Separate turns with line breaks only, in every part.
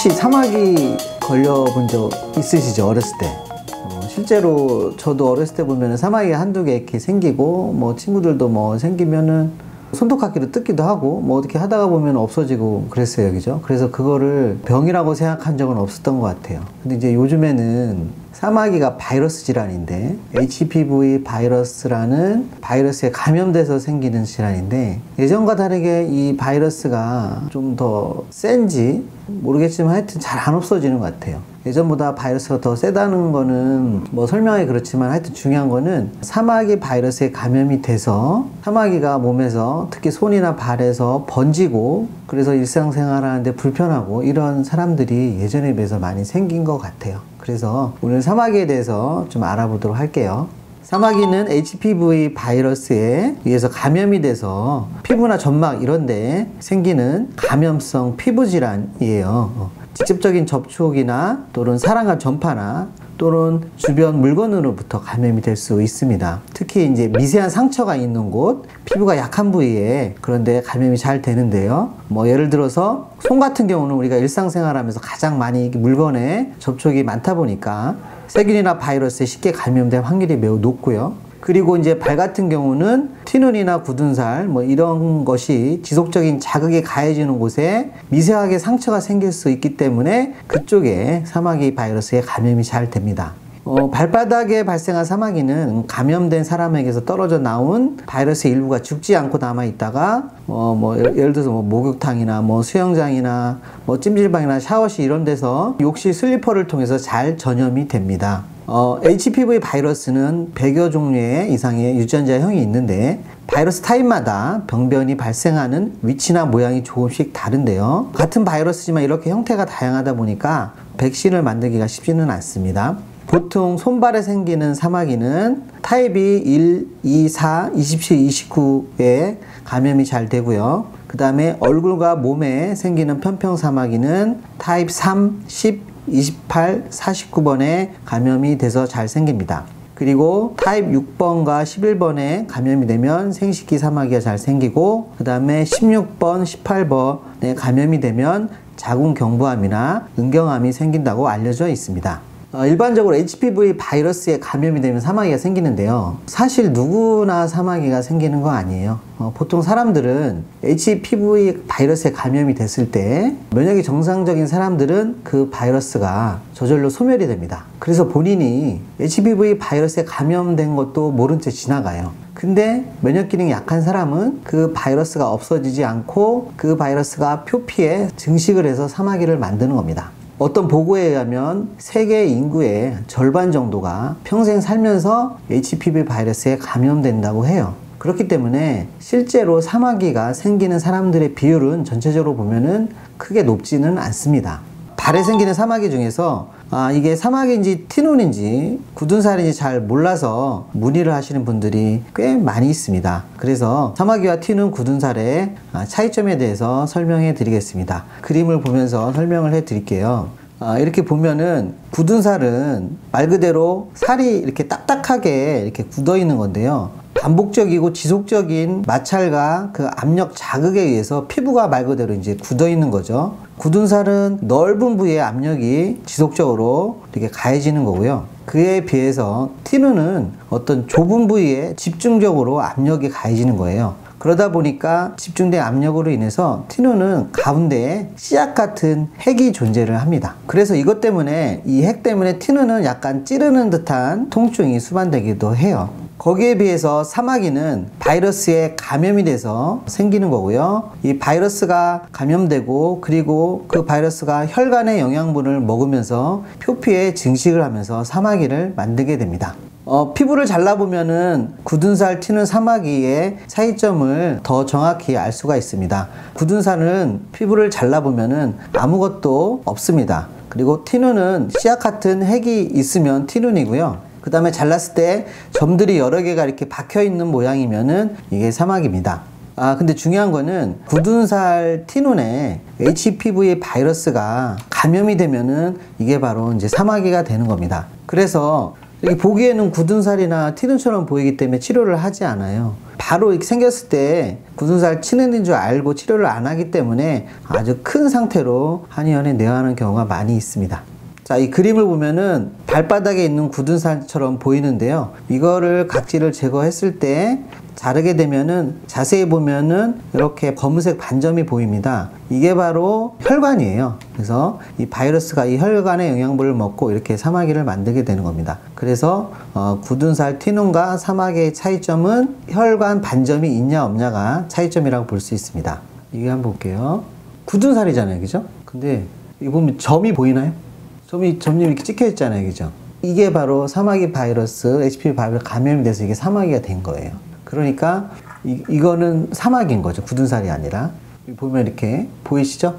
혹시 사마귀 걸려본 적 있으시죠? 어렸을 때. 실제로 저도 어렸을 때 보면 사마귀가 한두 개 이렇게 생기고, 뭐 친구들도 뭐 생기면은 손톱깎이로 뜯기도 하고, 뭐 어떻게 하다가 보면 없어지고 그랬어요. 그죠? 그래서 그거를 병이라고 생각한 적은 없었던 것 같아요. 근데 이제 요즘에는 사마귀가 바이러스 질환인데, HPV 바이러스라는 바이러스에 감염돼서 생기는 질환인데, 예전과 다르게 이 바이러스가 좀 더 센지 모르겠지만 하여튼 잘 안 없어지는 것 같아요. 예전보다 바이러스가 더 세다는 거는 뭐 설명이 그렇지만 하여튼 중요한 거는 사마귀 바이러스에 감염이 돼서 사마귀가 몸에서 특히 손이나 발에서 번지고, 그래서 일상생활 하는데 불편하고 이런 사람들이 예전에 비해서 많이 생긴 것 같아요. 그래서 오늘 사마귀에 대해서 좀 알아보도록 할게요. 사마귀는 HPV 바이러스에 의해서 감염이 돼서 피부나 점막 이런 데 생기는 감염성 피부 질환이에요. 직접적인 접촉이나 또는 사람과 전파나 또는 주변 물건으로부터 감염이 될 수 있습니다. 특히 이제 미세한 상처가 있는 곳, 피부가 약한 부위에 그런데 감염이 잘 되는데요. 뭐 예를 들어서 손 같은 경우는 우리가 일상생활하면서 가장 많이 물건에 접촉이 많다 보니까 세균이나 바이러스에 쉽게 감염될 확률이 매우 높고요. 그리고 이제 발 같은 경우는 티눈이나 굳은 살 뭐 이런 것이 지속적인 자극이 가해지는 곳에 미세하게 상처가 생길 수 있기 때문에 그쪽에 사마귀 바이러스에 감염이 잘 됩니다. 발바닥에 발생한 사마귀는 감염된 사람에게서 떨어져 나온 바이러스의 일부가 죽지 않고 남아 있다가 예를 들어서 목욕탕이나 수영장이나 찜질방이나 샤워실 이런 데서 욕실 슬리퍼를 통해서 잘 전염이 됩니다. HPV 바이러스는 100여 종류의 이상의 유전자형이 있는데 바이러스 타입마다 병변이 발생하는 위치나 모양이 조금씩 다른데요. 같은 바이러스지만 이렇게 형태가 다양하다 보니까 백신을 만들기가 쉽지는 않습니다. 보통 손발에 생기는 사마귀는 타입이 1, 2, 4, 27, 29에 감염이 잘 되고요. 그 다음에 얼굴과 몸에 생기는 편평 사마귀는 타입 3, 10, 28, 49번에 감염이 돼서 잘 생깁니다. 그리고 타입 6번과 11번에 감염이 되면 생식기 사마귀가 잘 생기고, 그 다음에 16번, 18번에 감염이 되면 자궁경부암이나 은경암이 생긴다고 알려져 있습니다. 일반적으로 HPV 바이러스에 감염이 되면 사마귀가 생기는데요. 사실 누구나 사마귀가 생기는 거 아니에요. 보통 사람들은 HPV 바이러스에 감염이 됐을 때 면역이 정상적인 사람들은 그 바이러스가 저절로 소멸이 됩니다. 그래서 본인이 HPV 바이러스에 감염된 것도 모른 채 지나가요. 근데 면역 기능이 약한 사람은 그 바이러스가 없어지지 않고 그 바이러스가 표피에 증식을 해서 사마귀를 만드는 겁니다. 어떤 보고에 의하면 세계 인구의 절반 정도가 평생 살면서 HPV 바이러스에 감염된다고 해요. 그렇기 때문에 실제로 사마귀가 생기는 사람들의 비율은 전체적으로 보면은 크게 높지는 않습니다. 발에 생기는 사마귀 중에서 이게 사마귀인지 티눈인지 굳은 살인지 잘 몰라서 문의를 하시는 분들이 꽤 많이 있습니다. 그래서 사마귀와 티눈, 굳은 살의 차이점에 대해서 설명해 드리겠습니다. 그림을 보면서 설명을 해 드릴게요. 이렇게 보면은 굳은 살은 말 그대로 살이 이렇게 딱딱하게 이렇게 굳어 있는 건데요. 반복적이고 지속적인 마찰과 그 압력 자극에 의해서 피부가 말 그대로 이제 굳어 있는 거죠. 굳은 살은 넓은 부위의 압력이 지속적으로 이렇게 가해지는 거고요. 그에 비해서 티눈은 어떤 좁은 부위에 집중적으로 압력이 가해지는 거예요. 그러다 보니까 집중된 압력으로 인해서 티눈은 가운데에 씨앗 같은 핵이 존재를 합니다. 그래서 이것 때문에 이 핵 때문에 티눈은 약간 찌르는 듯한 통증이 수반되기도 해요. 거기에 비해서 사마귀는 바이러스에 감염이 돼서 생기는 거고요. 이 바이러스가 감염되고 그리고 그 바이러스가 혈관의 영양분을 먹으면서 표피에 증식을 하면서 사마귀를 만들게 됩니다. 피부를 잘라보면은 굳은 살, 티눈, 사마귀의 차이점을 더 정확히 알 수가 있습니다. 굳은 살은 피부를 잘라보면은 아무것도 없습니다. 그리고 티눈은 씨앗 같은 핵이 있으면 티눈이고요. 그 다음에 잘랐을 때 점들이 여러 개가 이렇게 박혀 있는 모양이면은 이게 사마귀입니다. 근데 중요한 거는 굳은 살 티눈에 HPV 바이러스가 감염이 되면은 이게 바로 이제 사마귀가 되는 겁니다. 그래서 이렇게 보기에는 굳은 살이나 티눈처럼 보이기 때문에 치료를 하지 않아요. 바로 이렇게 생겼을 때 굳은살 치는 줄 알고 치료를 안 하기 때문에 아주 큰 상태로 한의원에 내원하는 경우가 많이 있습니다. 자, 이 그림을 보면은 발바닥에 있는 굳은살처럼 보이는데요. 이거를 각질을 제거했을 때 자르게 되면은 자세히 보면은 이렇게 검은색 반점이 보입니다. 이게 바로 혈관이에요. 그래서 이 바이러스가 이 혈관의 영양분을 먹고 이렇게 사마귀를 만들게 되는 겁니다. 그래서 굳은살 튀눈과 사마귀의 차이점은 혈관 반점이 있냐 없냐가 차이점이라고 볼 수 있습니다. 이게 한번 볼게요. 굳은살이잖아요, 그죠? 근데 이거 보면 점이 보이나요? 점이 이렇게 찍혀 있잖아요, 그죠? 이게 바로 사마귀 바이러스, HPV 바이러스 감염이 돼서 이게 사마귀가 된 거예요. 그러니까 이거는 사마귀인 거죠. 굳은살이 아니라. 보면 이렇게 보이시죠?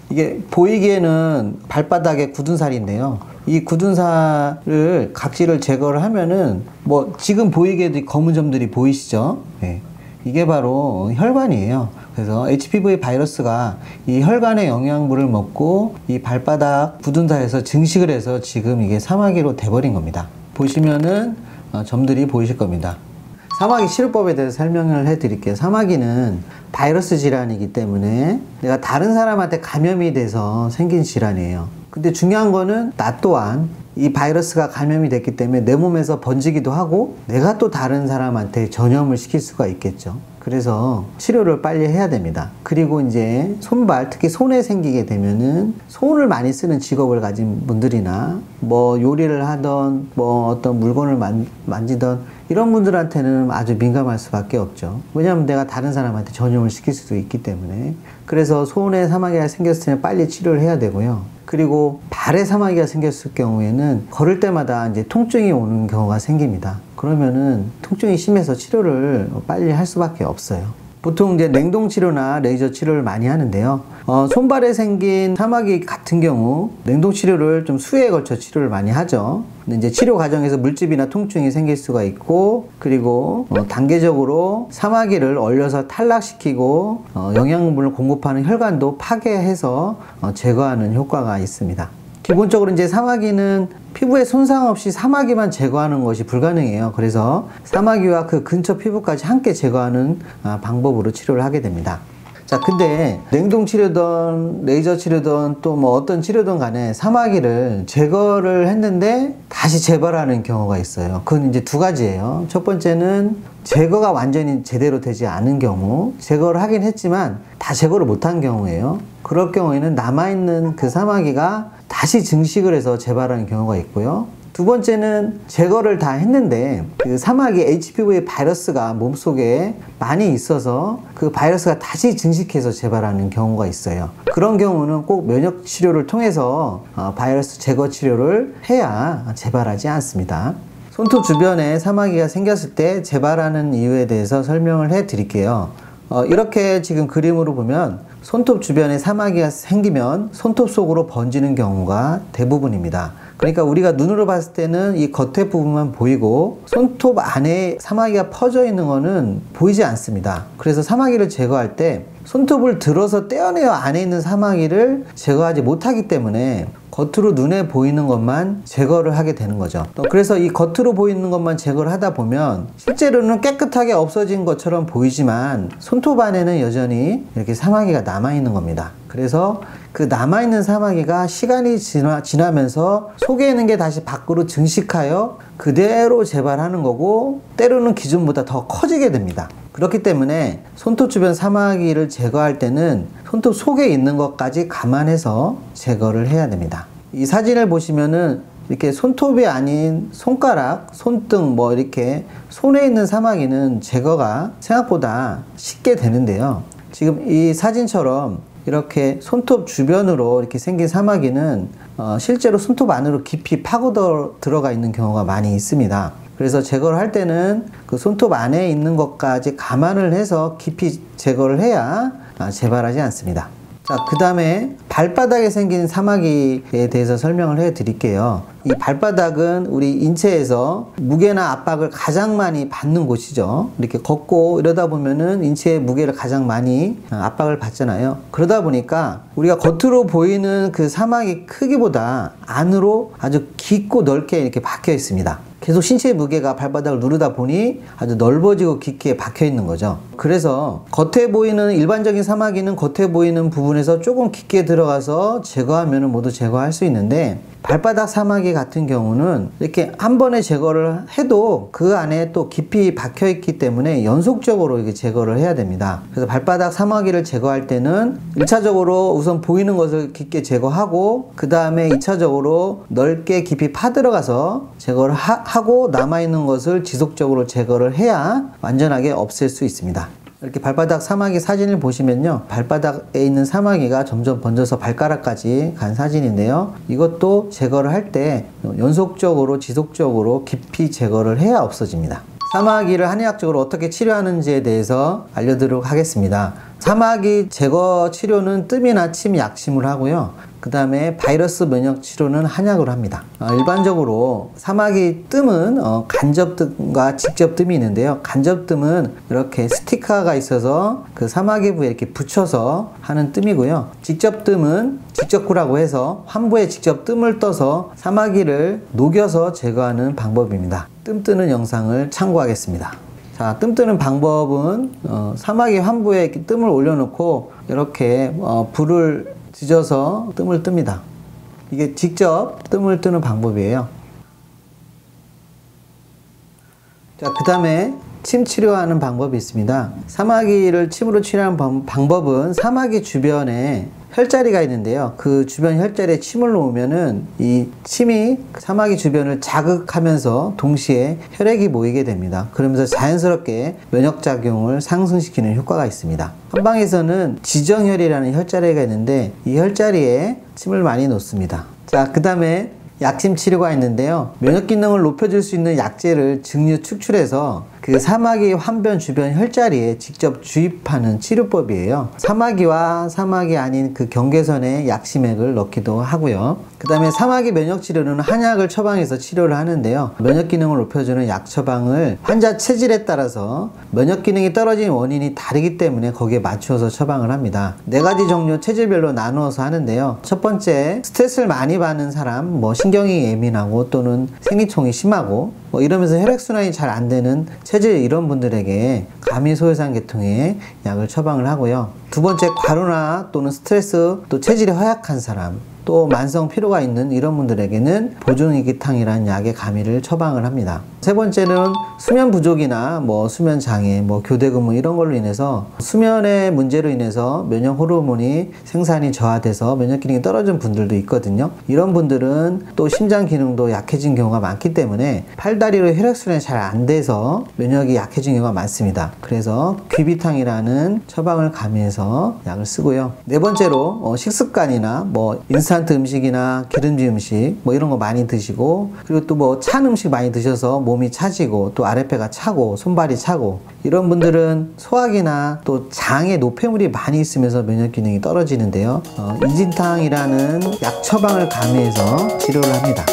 이게 보이기에는 발바닥에 굳은살인데요. 이 굳은살을 각질을 제거를 하면은 뭐 지금 보이게도 검은 점들이 보이시죠? 네. 이게 바로 혈관이에요. 그래서 HPV 바이러스가 이 혈관의 영양분을 먹고 이 발바닥 굳은살에서 증식을 해서 지금 이게 사마귀로 돼버린 겁니다. 보시면은 점들이 보이실 겁니다. 사마귀 치료법에 대해서 설명을 해드릴게요. 사마귀는 바이러스 질환이기 때문에 내가 다른 사람한테 감염이 돼서 생긴 질환이에요. 근데 중요한 거는 나 또한 이 바이러스가 감염이 됐기 때문에 내 몸에서 번지기도 하고 내가 또 다른 사람한테 전염을 시킬 수가 있겠죠. 그래서 치료를 빨리 해야 됩니다. 그리고 이제 손발, 특히 손에 생기게 되면은 손을 많이 쓰는 직업을 가진 분들이나 뭐 요리를 하던 뭐 어떤 물건을 만지던 이런 분들한테는 아주 민감할 수밖에 없죠. 왜냐하면 내가 다른 사람한테 전염을 시킬 수도 있기 때문에. 그래서 손에 사마귀가 생겼을 때 빨리 치료를 해야 되고요. 그리고 발에 사마귀가 생겼을 경우에는 걸을 때마다 이제 통증이 오는 경우가 생깁니다. 그러면은 통증이 심해서 치료를 빨리 할 수밖에 없어요. 보통 이제 냉동 치료나 레이저 치료를 많이 하는데요. 손발에 생긴 사마귀 같은 경우 냉동 치료를 좀 수회에 걸쳐 치료를 많이 하죠. 근데 이제 치료 과정에서 물집이나 통증이 생길 수가 있고, 그리고 단계적으로 사마귀를 얼려서 탈락시키고 영양분을 공급하는 혈관도 파괴해서 제거하는 효과가 있습니다. 기본적으로 이제 사마귀는 피부에 손상 없이 사마귀만 제거하는 것이 불가능해요. 그래서 사마귀와 그 근처 피부까지 함께 제거하는 방법으로 치료를 하게 됩니다. 자, 근데 냉동 치료든 레이저 치료든 또 뭐 어떤 치료든 간에 사마귀를 제거를 했는데 다시 재발하는 경우가 있어요. 그건 이제 두 가지예요. 첫 번째는 제거가 완전히 제대로 되지 않은 경우, 제거를 하긴 했지만 다 제거를 못한 경우예요. 그럴 경우에는 남아있는 그 사마귀가 다시 증식을 해서 재발하는 경우가 있고요. 두 번째는 제거를 다 했는데 그 사마귀 HPV 바이러스가 몸속에 많이 있어서 그 바이러스가 다시 증식해서 재발하는 경우가 있어요. 그런 경우는 꼭 면역 치료를 통해서 바이러스 제거 치료를 해야 재발하지 않습니다. 손톱 주변에 사마귀가 생겼을 때 재발하는 이유에 대해서 설명을 해 드릴게요. 이렇게 지금 그림으로 보면 손톱 주변에 사마귀가 생기면 손톱 속으로 번지는 경우가 대부분입니다. 그러니까 우리가 눈으로 봤을 때는 이 겉에 부분만 보이고 손톱 안에 사마귀가 퍼져 있는 거는 보이지 않습니다. 그래서 사마귀를 제거할 때 손톱을 들어서 떼어내어 안에 있는 사마귀를 제거하지 못하기 때문에 겉으로 눈에 보이는 것만 제거를 하게 되는 거죠. 그래서 이 겉으로 보이는 것만 제거를 하다 보면 실제로는 깨끗하게 없어진 것처럼 보이지만 손톱 안에는 여전히 이렇게 사마귀가 남아있는 겁니다. 그래서 그 남아있는 사마귀가 시간이 지나면서 속에 있는 게 다시 밖으로 증식하여 그대로 재발하는 거고 때로는 기존보다 더 커지게 됩니다. 그렇기 때문에 손톱 주변 사마귀를 제거할 때는 손톱 속에 있는 것까지 감안해서 제거를 해야 됩니다. 이 사진을 보시면은 이렇게 손톱이 아닌 손가락, 손등 뭐 이렇게 손에 있는 사마귀는 제거가 생각보다 쉽게 되는데요. 지금 이 사진처럼 이렇게 손톱 주변으로 이렇게 생긴 사마귀는 실제로 손톱 안으로 깊이 파고 들어가 있는 경우가 많이 있습니다. 그래서 제거를 할 때는 그 손톱 안에 있는 것까지 감안을 해서 깊이 제거를 해야 재발하지 않습니다. 자, 그 다음에 발바닥에 생긴 사마귀에 대해서 설명을 해 드릴게요. 이 발바닥은 우리 인체에서 무게나 압박을 가장 많이 받는 곳이죠. 이렇게 걷고 이러다 보면은 인체의 무게를 가장 많이 압박을 받잖아요. 그러다 보니까 우리가 겉으로 보이는 그 사마귀 크기보다 안으로 아주 깊고 넓게 이렇게 박혀 있습니다. 계속 신체의 무게가 발바닥을 누르다 보니 아주 넓어지고 깊게 박혀 있는 거죠. 그래서 겉에 보이는 일반적인 사마귀는 겉에 보이는 부분에서 조금 깊게 들어가서 제거하면 모두 제거할 수 있는데, 발바닥 사마귀 같은 경우는 이렇게 한 번에 제거를 해도 그 안에 또 깊이 박혀 있기 때문에 연속적으로 이게 제거를 해야 됩니다. 그래서 발바닥 사마귀를 제거할 때는 1차적으로 우선 보이는 것을 깊게 제거하고, 그 다음에 2차적으로 넓게 깊이 파들어가서 제거를 하고 남아있는 것을 지속적으로 제거를 해야 완전하게 없앨 수 있습니다. 이렇게 발바닥 사마귀 사진을 보시면요, 발바닥에 있는 사마귀가 점점 번져서 발가락까지 간 사진인데요, 이것도 제거를 할 때 연속적으로 지속적으로 깊이 제거를 해야 없어집니다. 사마귀를 한의학적으로 어떻게 치료하는지에 대해서 알려드리도록 하겠습니다. 사마귀 제거 치료는 뜸이나 침 약침을 하고요, 그 다음에 바이러스 면역 치료는 한약으로 합니다. 일반적으로 사마귀 뜸은 간접뜸과 직접뜸이 있는데요, 간접뜸은 이렇게 스티커가 있어서 그 사마귀 부에 이렇게 붙여서 하는 뜸이고요, 직접뜸은 직접구라고 해서 환부에 직접 뜸을 떠서 사마귀를 녹여서 제거하는 방법입니다. 뜸 뜨는 영상을 참고하겠습니다. 자, 뜸 뜨는 방법은 사마귀 환부에 이렇게 뜸을 올려놓고 이렇게 불을 지져서 뜸을 뜹니다. 이게 직접 뜸을 뜨는 방법이에요. 자, 그 다음에 침 치료하는 방법이 있습니다. 사마귀를 침으로 치료하는 방법은 사마귀 주변에 혈자리가 있는데요, 그 주변 혈자리에 침을 놓으면은 이 침이 사마귀 주변을 자극하면서 동시에 혈액이 모이게 됩니다. 그러면서 자연스럽게 면역작용을 상승시키는 효과가 있습니다. 한방에서는 지정혈이라는 혈자리가 있는데 이 혈자리에 침을 많이 놓습니다. 자, 그 다음에 약침 치료가 있는데요, 면역 기능을 높여줄 수 있는 약재를 증류 축출해서 그 사마귀 환변 주변 혈자리에 직접 주입하는 치료법이에요. 사마귀와 사마귀 아닌 그 경계선에 약심액을 넣기도 하고요. 그 다음에 사마귀 면역 치료는 한약을 처방해서 치료를 하는데요, 면역 기능을 높여주는 약 처방을 환자 체질에 따라서 면역 기능이 떨어진 원인이 다르기 때문에 거기에 맞추어서 처방을 합니다. 4가지 종류 체질별로 나누어서 하는데요, 첫 번째, 스트레스를 많이 받는 사람, 신경이 예민하고 또는 생리통이 심하고 이러면서 혈액순환이 잘 안 되는 체질, 이런 분들에게 가미소혈산 계통의 약을 처방을 하고요. 두 번째, 과로나 또는 스트레스, 또 체질이 허약한 사람, 또 만성 피로가 있는 이런 분들에게는 보증이기탕이라는 약의 가미를 처방을 합니다. 세 번째는 수면 부족이나 수면 장애, 교대 근무 이런 걸로 인해서 수면의 문제로 인해서 면역 호르몬이 생산이 저하돼서 면역 기능이 떨어진 분들도 있거든요. 이런 분들은 또 심장 기능도 약해진 경우가 많기 때문에 팔다리로 혈액순환이 잘 안 돼서 면역이 약해진 경우가 많습니다. 그래서 귀비탕이라는 처방을 가미해서 약을 쓰고요. 네 번째로 식습관이나 인스턴트 음식이나 기름진 음식 이런 거 많이 드시고, 그리고 또 찬 음식 많이 드셔서 몸이 차지고 또 아랫배가 차고 손발이 차고, 이런 분들은 소화기나 또 장에 노폐물이 많이 있으면서 면역 기능이 떨어지는데요, 이진탕이라는 약 처방을 가미해서 치료를 합니다.